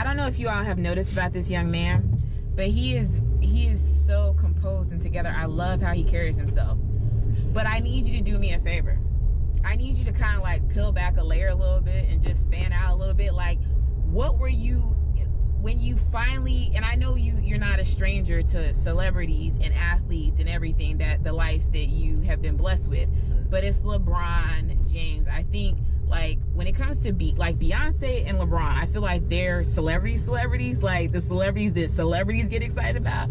don't know if you all have noticed about this young man, but he is so composed and together. I love how he carries himself. But I need you to do me a favor. I need you to kind of like peel back a layer a little bit and just fan out a little bit. Like, what were you when you finally, and I know you're not a stranger to celebrities and athletes and everything, that the life that you have been blessed with, but it's LeBron James. I think like when it comes to like Beyonce and LeBron, I feel like they're celebrities, like the celebrities that celebrities get excited about.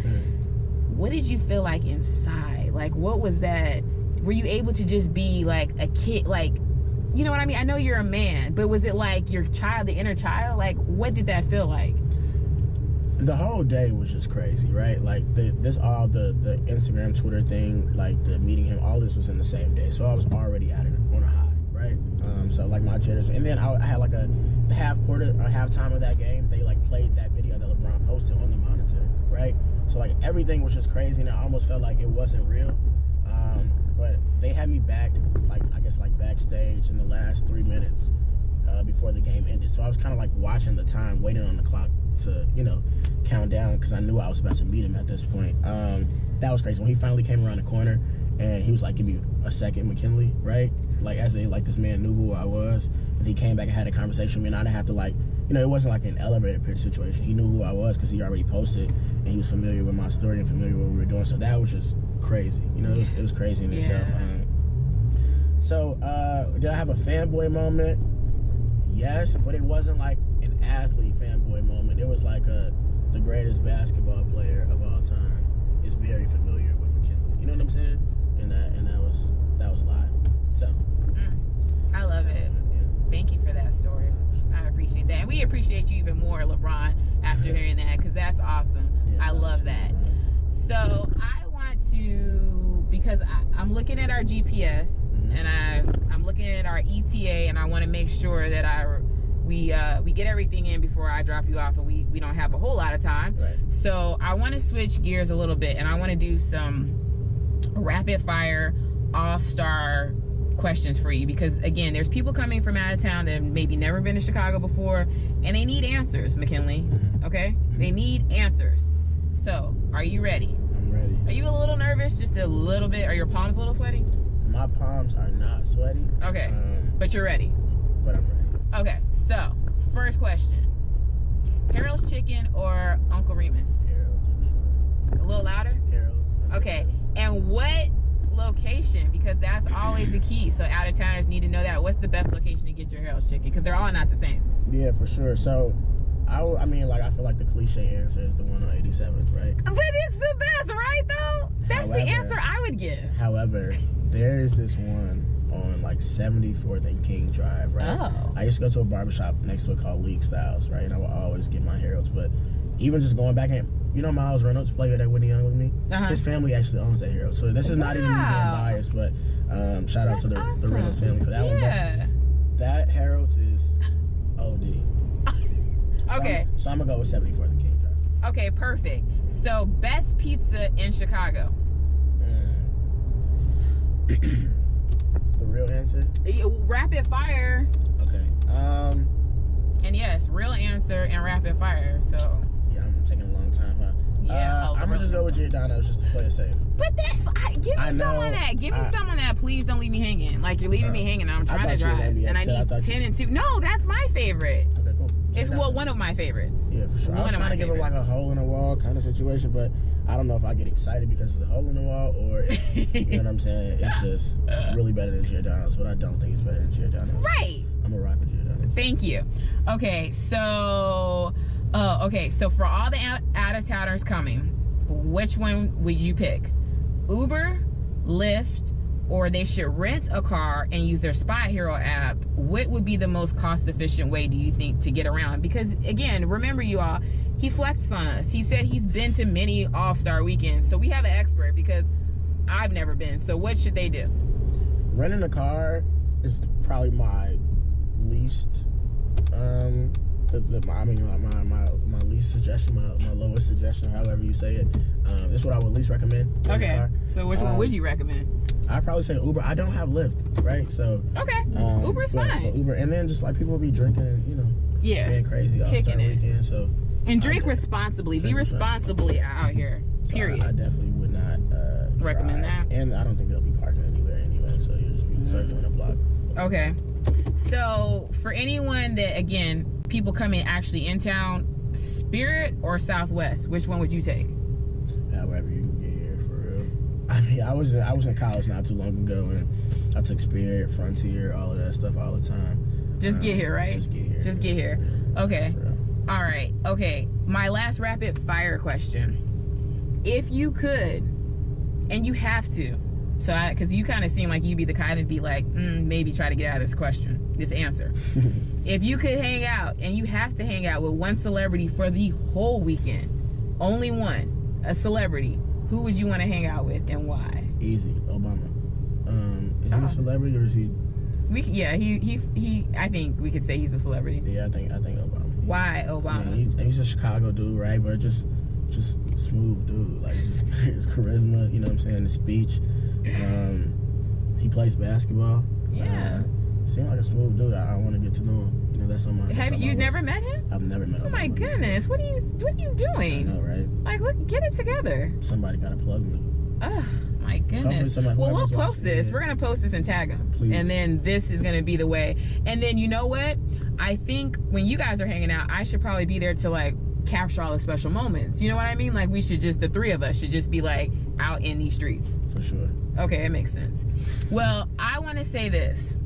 What did you feel like inside? Like, what was that? Were you able to just be like a kid? Like, you know what I mean? I know you're a man, but was it like your child, the inner child? Like, what did that feel like? The whole day was just crazy, right? Like the Instagram, Twitter thing, like the meeting him, all this was in the same day. So I was already at it on a high, right? So like my jitters, and then I had like a halftime of that game. They like played that video that LeBron posted on the monitor, right? So like everything was just crazy, and I almost felt like it wasn't real. But they had me back, like I guess like backstage in the last 3 minutes before the game ended. So I was kind of like watching the time, waiting on the clock to, you know, count down, because I knew I was about to meet him at this point. That was crazy when he finally came around the corner and he was like, "Give me a second, McKinley," right? Like this man knew who I was, and he came back and had a conversation with me, and I didn't have to like, you know, it wasn't like an elevator pitch situation. He knew who I was because he already posted, and he was familiar with my story and familiar with what we were doing. So that was just crazy. You know, it was crazy in itself. So did I have a fanboy moment? Yes, but it wasn't like an athlete fanboy moment. It was like the greatest basketball player of all time is very familiar with McKinley. You know what I'm saying? And that was live. So I love it. Yeah. Thank you for that story. I appreciate that, and we appreciate you even more, LeBron, after hearing that, because that's awesome. I love that. So I want to, because I'm looking at our GPS, and I'm looking at our ETA, and I want to make sure that we get everything in before I drop you off, and we don't have a whole lot of time. Right. So I want to switch gears a little bit, and I want to do some rapid fire all-star questions for you, because again, there's people coming from out of town that maybe never been to Chicago before, and they need answers, McKinley. Okay? They need answers. So, are you ready? I'm ready. Are you a little nervous? Just a little bit? Are your palms a little sweaty? My palms are not sweaty. Okay. But you're ready. But I'm ready. Okay. So, first question. Harold's Chicken or Uncle Remus? Harold's for sure. A little louder? Harold's. Okay. And what location? Because that's always the key. So out of towners need to know that. What's the best location to get your Harold's Chicken? Because they're all not the same. Yeah, for sure. So I mean, like, I feel like the cliche answer is the one on 87th, right? But it's the best, right, though? That's the answer I would give. However, there is this one on, like, 74th and King Drive, right? Oh. I used to go to a barbershop next to it called League Styles, right? And I would always get my Harold's. But even just going back in, you know Miles Reynolds, player that Whitney Young with me? His family actually owns that Harold's. So this is not even me being biased, but shout out to the Reynolds family for that one. But that Harold's is OD. Okay. So I'm going to go with 74th and King Drive. Okay, perfect. So, best pizza in Chicago? The real answer? Rapid fire. Okay. And yes, real answer and rapid fire. So. Yeah, I'm taking a long time, huh? Yeah. I'm going to just go with Giordano's just to play it safe. But that's, give me someone that, please don't leave me hanging. Like, you're leaving me hanging. I'm trying to drive. And I need 10 and 2. No, that's my favorite. Okay, cool. It's one of my favorites. Yeah, for sure. I was trying to give it like a hole in the wall kind of situation, but I don't know if I get excited because it's a hole in the wall or if, you know what I'm saying, it's just really better than Giordano's, but I don't think it's better than Giordano's. Right. I'm a rock with Giordano's. Thank you. Okay, so for all the out-of-towners coming, which one would you pick? Uber, Lyft, or they should rent a car and use their Spot Hero app? What would be the most cost-efficient way, do you think, to get around? Because, again, remember, you all, he flexed on us. He said he's been to many All-Star weekends. So we have an expert because I've never been. So what should they do? Renting a car is probably my least, my least suggestion, my lowest suggestion, however you say it. This is what I would least recommend. Okay. So which one would you recommend? I'd probably say Uber. I don't have Lyft, right? So okay, Uber's fine. Uber, and then just like people be drinking, and, you know. Yeah. Being crazy all-star weekend. So. And drink responsibly. Be responsibly out here. Period. So I definitely would not recommend drive. that. And I don't think they'll be parking anywhere anyway. So you'll just be circling a block. Okay. So for anyone that, again, people coming actually in town, Spirit or Southwest, which one would you take? However you can get here, for real. I mean, I was in college not too long ago, and I took Spirit, Frontier, all of that stuff all the time. Just get here, right? Just get here. Just get here. Yeah, okay. All right. Okay. My last rapid fire question. If you could, and you have to, so because you kind of seem like you'd be the kind of be like, maybe try to get out of this answer. If you could hang out, and you have to hang out with one celebrity for the whole weekend, only one, a celebrity, who would you want to hang out with and why? Easy, Obama. Is he a celebrity or is he? He. I think we could say he's a celebrity. Yeah, I think Obama. Why Obama? I mean, he's a Chicago dude, right? But just smooth dude, like just his charisma. You know what I'm saying? The speech. He plays basketball. Yeah. Seems like a smooth dude. I want to get to know him. You know, that's on my. Have you never met him? I've never met him. Oh my goodness! What are you doing? I know, right? Like, look, get it together. Somebody gotta plug me. Oh my goodness. Well, we'll post this. We're gonna post this and tag him. Please. And then this is gonna be the way. And then you know what? I think when you guys are hanging out, I should probably be there to like capture all the special moments. You know what I mean? Like the three of us should just be like out in these streets. For sure. Okay, it makes sense. Well, I want to say this.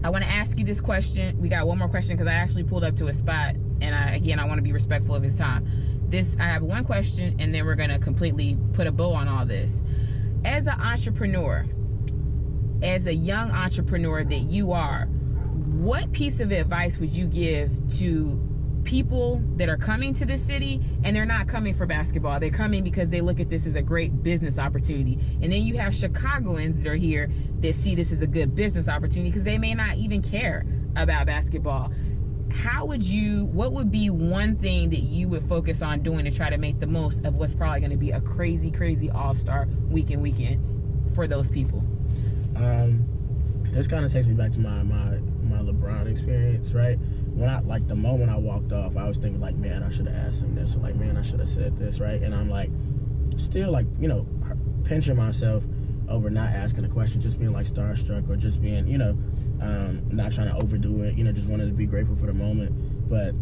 I want to ask you this question. We got one more question because I actually pulled up to a spot, and I want to be respectful of his time. I have one question, and then we're gonna completely put a bow on all this. As an entrepreneur, as a young entrepreneur that you are, what piece of advice would you give to people that are coming to the city and they're not coming for basketball? They're coming because they look at this as a great business opportunity. And then you have Chicagoans that are here that see this as a good business opportunity because they may not even care about basketball. What would be one thing that you would focus on doing to try to make the most of what's probably going to be a crazy, crazy all-star weekend for those people? This kind of takes me back to my LeBron experience, right? When the moment I walked off, I was thinking like, man, I should have asked him this, or like, man, I should have said this, right? And I'm like, still like, you know, pinching myself over not asking a question, just being like starstruck, or just being, you know, not trying to overdo it, you know, just wanted to be grateful for the moment. But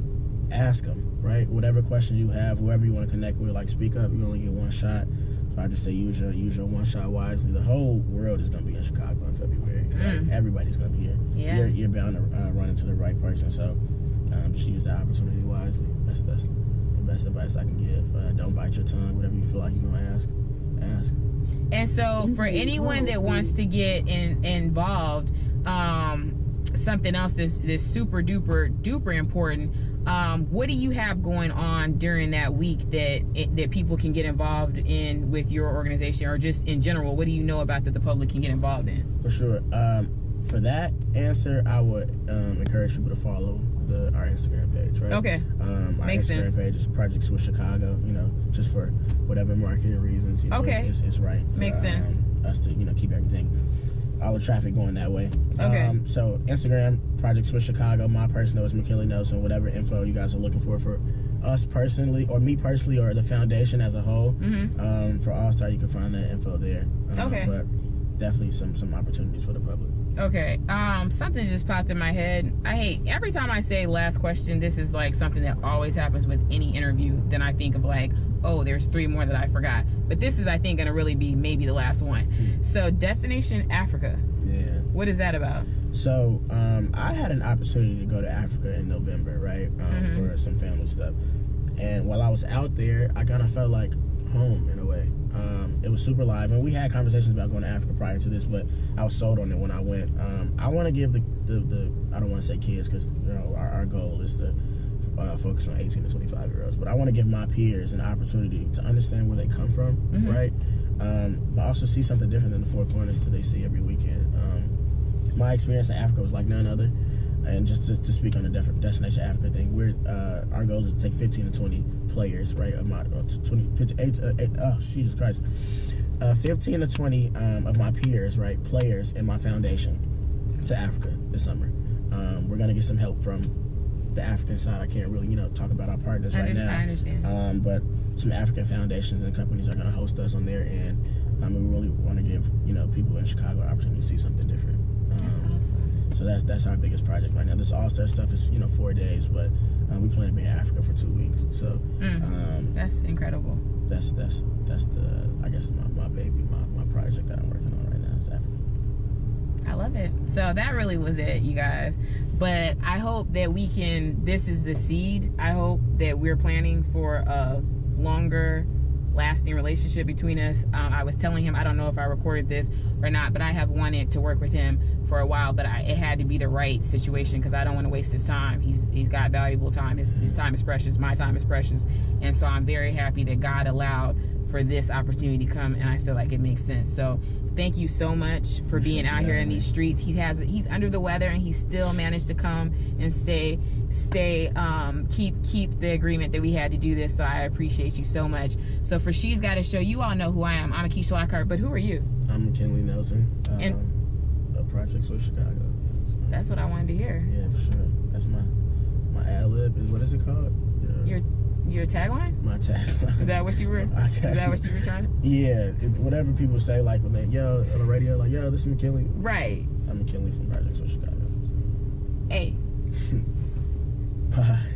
ask them, right? Whatever question you have, whoever you want to connect with, like, speak up. You only get one shot. So I just say use your one shot wisely. The whole world is going to be in Chicago in February. Right? Everybody's going to be here. Yeah. You're bound to run into the right person. So just use that opportunity wisely. That's the best advice I can give. Don't bite your tongue. Whatever you feel like you're going to ask. And so for anyone that wants to get involved, something else that's super duper important, what do you have going on during that week that people can get involved in with your organization, or just in general? What do you know about that the public can get involved in? For sure. For that answer, I would encourage people to follow our Instagram page, right? Okay. Our Makes Instagram sense. page is Project Swish Chicago, you know, just for whatever marketing reasons, you know, okay. It's right for Makes sense. Us to, you know, keep everything, all the traffic going that way. Okay. So Instagram, Project Swish Chicago. My personal is McKinley Nelson. Whatever info you guys are looking for us personally, or me personally, or the foundation as a whole, for All-Star, you can find that info there. Okay. But definitely some opportunities for the public. Okay. Something just popped in my head. I hate every time I say last question. This is like something that always happens with any interview. Then I think of like, oh, there's 3 more that I forgot. But this is, I think, gonna really be maybe the last one. So, Destination Africa. Yeah. What is that about? So, I had an opportunity to go to Africa in November, right? For some family stuff. And while I was out there, I kind of felt like home in a way. It was super live, and we had conversations about going to Africa prior to this, but I was sold on it when I went. I want to give the I don't want to say kids, because you know our goal is to focus on 18 to 25 year olds, but I want to give my peers an opportunity to understand where they come from, right? But also see something different than the 4 corners that they see every weekend. My experience in Africa was like none other. And just to speak on the Destination Africa thing, our goal is to take 15 to 20 players, right? Of my 15 to 20 of my peers, right? Players in my foundation to Africa this summer. We're gonna get some help from the African side, I can't really, talk about our partners right now. I understand. But some African foundations and companies are going to host us on their end. We really want to give, people in Chicago an opportunity to see something different. That's awesome. So that's our biggest project right now. This All-Star stuff is, 4 days, but we plan to be in Africa for 2 weeks. So that's incredible. That's the, I guess, my baby, my project that I'm working on right now is Africa. I love it. So that really was it, you guys. But I hope that this is the seed. I hope that we're planning for a longer lasting relationship between us. I was telling him, I don't know if I recorded this or not, but I have wanted to work with him for a while, but it had to be the right situation because I don't want to waste his time. He's got valuable time. His time is precious. My time is precious. And so I'm very happy that God allowed for this opportunity to come, and I feel like it makes sense. So thank you so much for being out here in these streets. He's under the weather, and he still managed to come and keep the agreement that we had to do this. So I appreciate you so much. So for She's Got a Show, you all know who I am. I'm Akeisha Lockhart, but who are you? I'm McKinley Nelson, a project for Chicago. That's what I wanted to hear. Yeah, for sure. That's my ad-lib. What is it called? Yeah. Your tagline? My tagline. Is that what you were? Is that what you were trying to? Yeah, whatever people say, like when they on the radio, like this is McKinley. Right. I'm McKinley from Projects for Chicago. Hey. Bye.